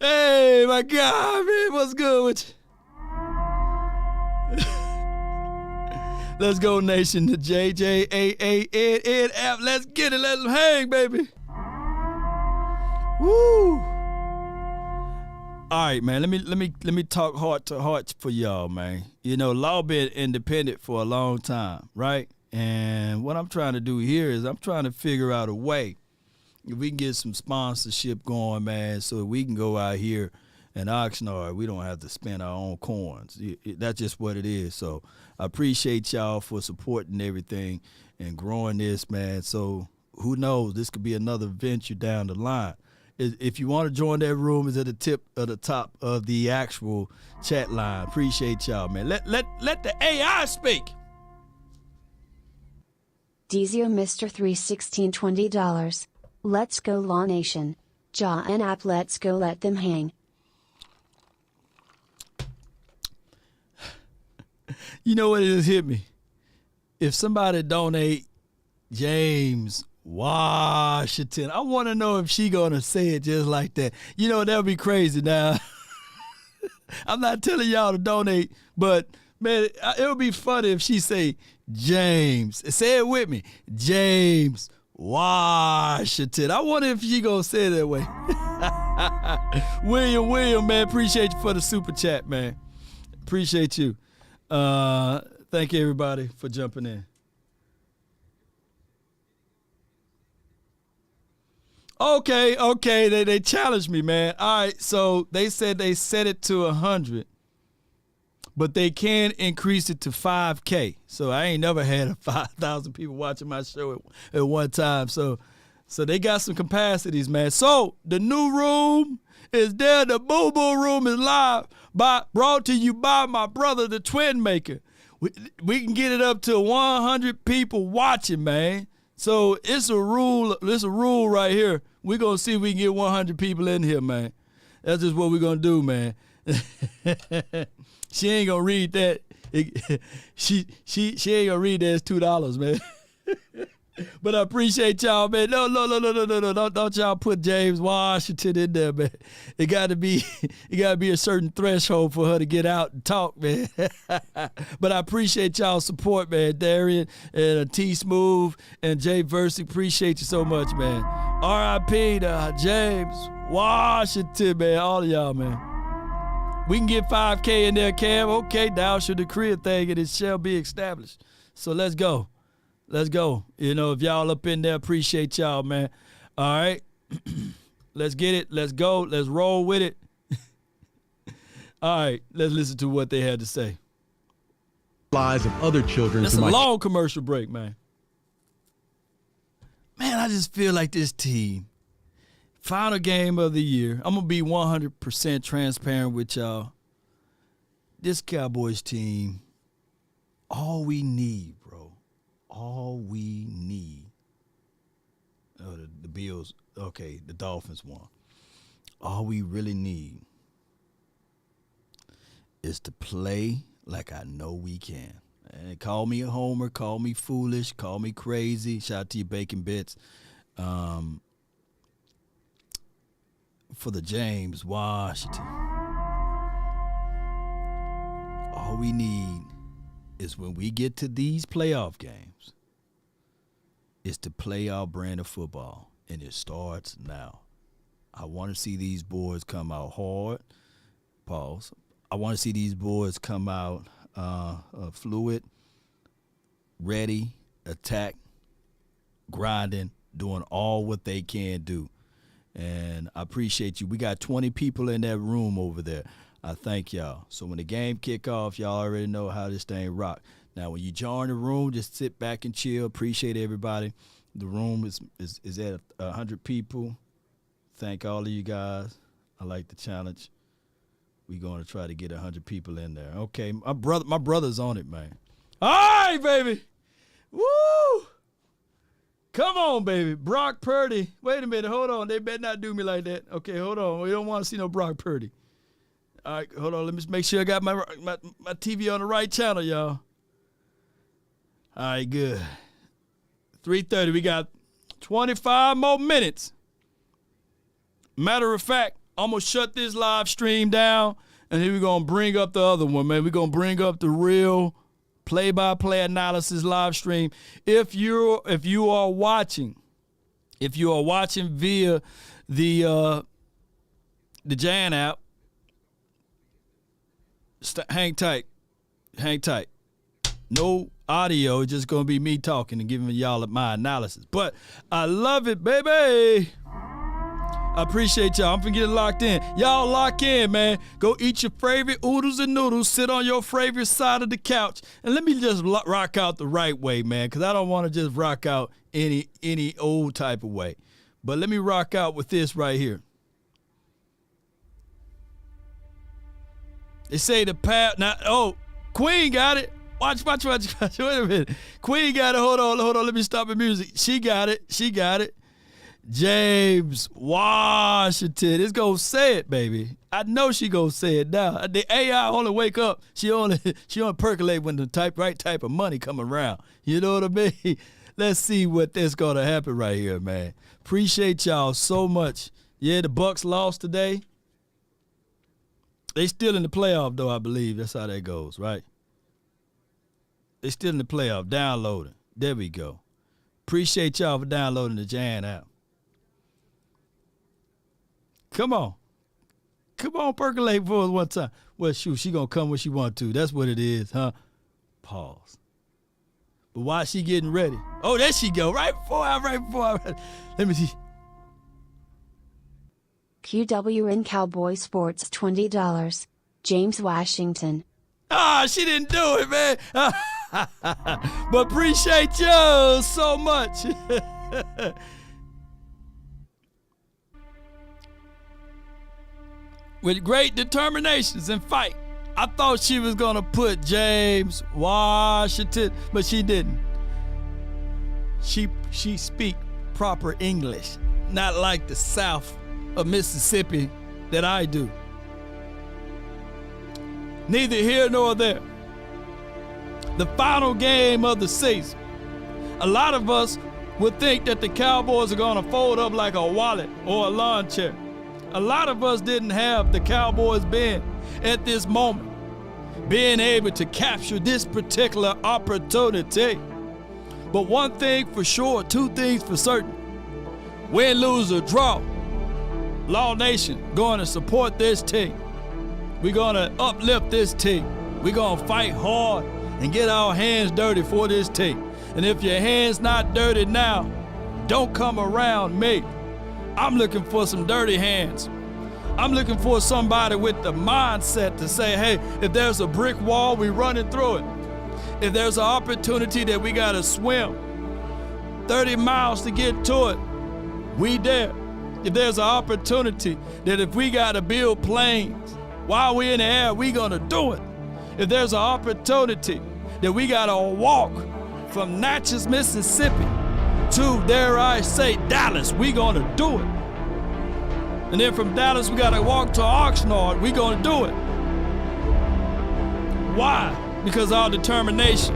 Hey, my God, man. What's good with you? Let's go, Nation. The JJAAN app. Let's get it. Let them hang, baby. Woo. All right, man. Let me talk heart to heart for y'all, man. You know, Law been independent for a long time, right? And what I'm trying to do here is I'm trying to figure out a way if we can get some sponsorship going, man, so we can go out here and Oxnard, we don't have to spend our own coins. That's just what it is. So I appreciate y'all for supporting everything and growing this, man. So who knows? This could be another venture down the line. If you want to join that room, it's at the tip of the top of the actual chat line. Appreciate y'all, man. Let the AI speak. Dezio Mr. 316 $20. Let's go Law Nation. Ja and app, let's go, let them hang. You know what, it just hit me? If somebody donate James Washington, I want to know if she going to say it just like that. You know, that would be crazy now. I'm not telling y'all to donate, but, man, it would be funny if she say James. Say it with me. James Washington. I wonder if she going to say it that way. William, man, appreciate you for the super chat, man. Appreciate you. Thank you, everybody, for jumping in. Okay. They challenged me, man. All right, so they said they set it to 100, but they can increase it to 5K. So I ain't never had 5,000 people watching my show at one time. So they got some capacities, man. So the new room is there. The Boo Boo Room is live, brought to you by my brother, the Twin Maker. We can get it up to 100 people watching, man. So it's a rule. It's a rule right here. We're gonna see if we can get 100 people in here, man. That's just what we're gonna do, man. She ain't gonna read that. She ain't gonna read that. It's $2, man. But I appreciate y'all, man. No. Don't y'all put James Washington in there, man. It gotta be a certain threshold for her to get out and talk, man. But I appreciate y'all support, man. Darian and T Smooth and Jay Versick, appreciate you so much, man. R.I.P. to James Washington, man. All of y'all, man. We can get 5K in there, Cam. Okay, thou shall decree a thing and it shall be established. So let's go. Let's go. You know, if y'all up in there, appreciate y'all, man. All right. Let's get it. Let's go. Let's roll with it. All right. Let's listen to what they had to say. Lives of other children. That's a long commercial break, man. Man, I just feel like this team, final game of the year, I'm going to be 100% transparent with y'all. This Cowboys team, all we need, all we need. Oh, the Bills, okay, the Dolphins won. All we really need is to play like I know we can. And call me a homer, call me foolish, call me crazy. Shout out to you, Bacon Bits. For the James Washington. All we need is when we get to these playoff games is to play our brand of football, and it starts now. I want to see these boys come out hard. Pause. I want to see these boys come out fluid, ready, attack, grinding, doing all what they can do. And I appreciate you. We got 20 people in that room over there. I thank y'all. So when the game kick off, y'all already know how this thing rock. Now, when you join the room, just sit back and chill. Appreciate everybody. The room is at 100 people. Thank all of you guys. I like the challenge. We're going to try to get 100 people in there. Okay, my brother's on it, man. All right, baby. Woo! Come on, baby. Brock Purdy. Wait a minute. Hold on. They better not do me like that. Okay, hold on. We don't want to see no Brock Purdy. All right, hold on. Let me just make sure I got my TV on the right channel, y'all. All right, good. 3:30. We got 25 more minutes. Matter of fact, I'm going to shut this live stream down, and then we're going to bring up the other one, man. We're going to bring up the real play-by-play analysis live stream. If you are watching via the Jan app, hang tight. No audio, it's just going to be me talking and giving y'all my analysis. But I love it, baby. I appreciate y'all. I'm finna get it locked in. Y'all lock in, man. Go eat your favorite oodles and noodles. Sit on your favorite side of the couch. And let me just rock out the right way, man, because I don't want to just rock out any old type of way. But let me rock out with this right here. They say the path. Now, Queen got it. Watch. Wait a minute. Queen got it. Hold on. Let me stop the music. She got it. James Washington. It's going to say it, baby. I know she going to say it now. The AI only wake up. She only percolate when the right type of money come around. You know what I mean? Let's see what that's going to happen right here, man. Appreciate y'all so much. Yeah, the Bucks lost today. They still in the playoff, though, I believe. That's how that goes, right? They still in the playoff. Downloading. There we go. Appreciate y'all for downloading the Jan app. Come on, percolate for us one time. Well, shoot, she gonna come when she want to. That's what it is, huh? Pause. But while she getting ready, oh, there she go. Right before I. Let me see. QWN Cowboy Sports $20. James Washington. She didn't do it, man. But appreciate you so much. With great determinations and fight. I thought she was going to put James Washington, but she didn't. She speak proper English, not like the South of Mississippi that I do. Neither here nor there. The final game of the season. A lot of us would think that the Cowboys are going to fold up like a wallet or a lawn chair. A lot of us didn't have the Cowboys been at this moment, being able to capture this particular opportunity. But one thing for sure, two things for certain. Win, lose, or draw, Law Nation going to support this team. We're going to uplift this team. We're going to fight hard and get our hands dirty for this team. And if your hands not dirty now, don't come around me. I'm looking for some dirty hands. I'm looking for somebody with the mindset to say, hey, if there's a brick wall, we running through it. If there's an opportunity that we got to swim 30 miles to get to it, we there. If there's an opportunity that if we got to build planes while we're in the air, we going to do it. If there's an opportunity that we got to walk from Natchez, Mississippi to, dare I say, Dallas, we going to do it. And then from Dallas, we got to walk to Oxnard, we going to do it. Why? Because our determination,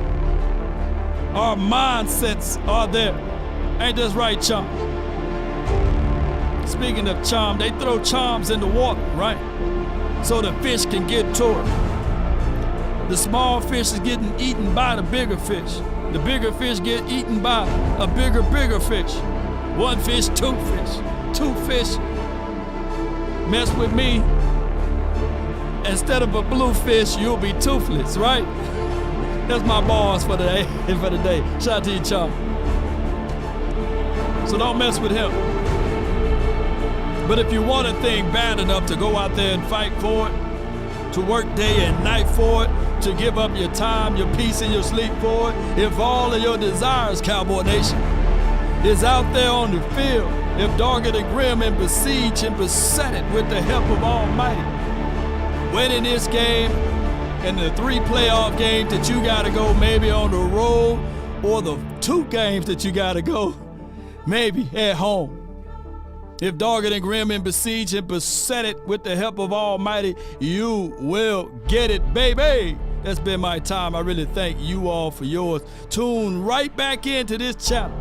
our mindsets are there. Ain't that right, chum? Speaking of chum, they throw chums in the water, right? So the fish can get to it. The small fish is getting eaten by the bigger fish. The bigger fish get eaten by a bigger fish. One fish, two fish. Two fish mess with me, instead of a blue fish, you'll be toothless, right? That's my bars for the day. Shout out to you, Charles. So don't mess with him. But if you want a thing bad enough to go out there and fight for it, to work day and night for it, to give up your time, your peace, and your sleep for it, if all of your desires, Cowboy Nation, is out there on the field, if dogged and grim and besieged and beset it with the help of Almighty, winning this game and the 3 playoff games that you got to go maybe on the road, or the 2 games that you got to go maybe at home. If dogged and grim and besieged and beset it with the help of Almighty, you will get it, baby. That's been my time. I really thank you all for yours. Tune right back into this channel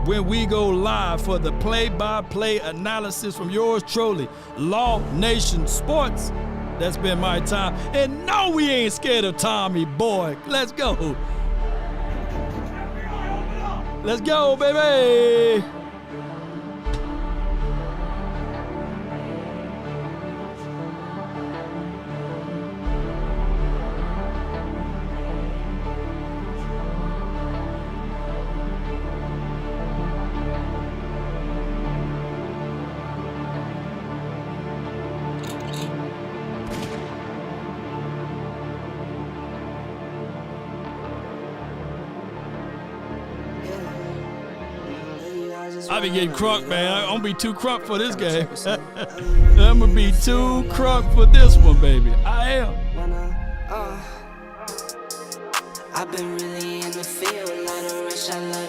when we go live for the play-by-play analysis from yours truly, Law Nation Sports. That's been my time. And no, we ain't scared of Tommy Boy. Let's go. Let's go, baby. I be getting crunk, man. I'm gonna be too crunk for this game. I'm gonna be too crunk for this one, baby. I am. I've been really in the field, lot of rush, I love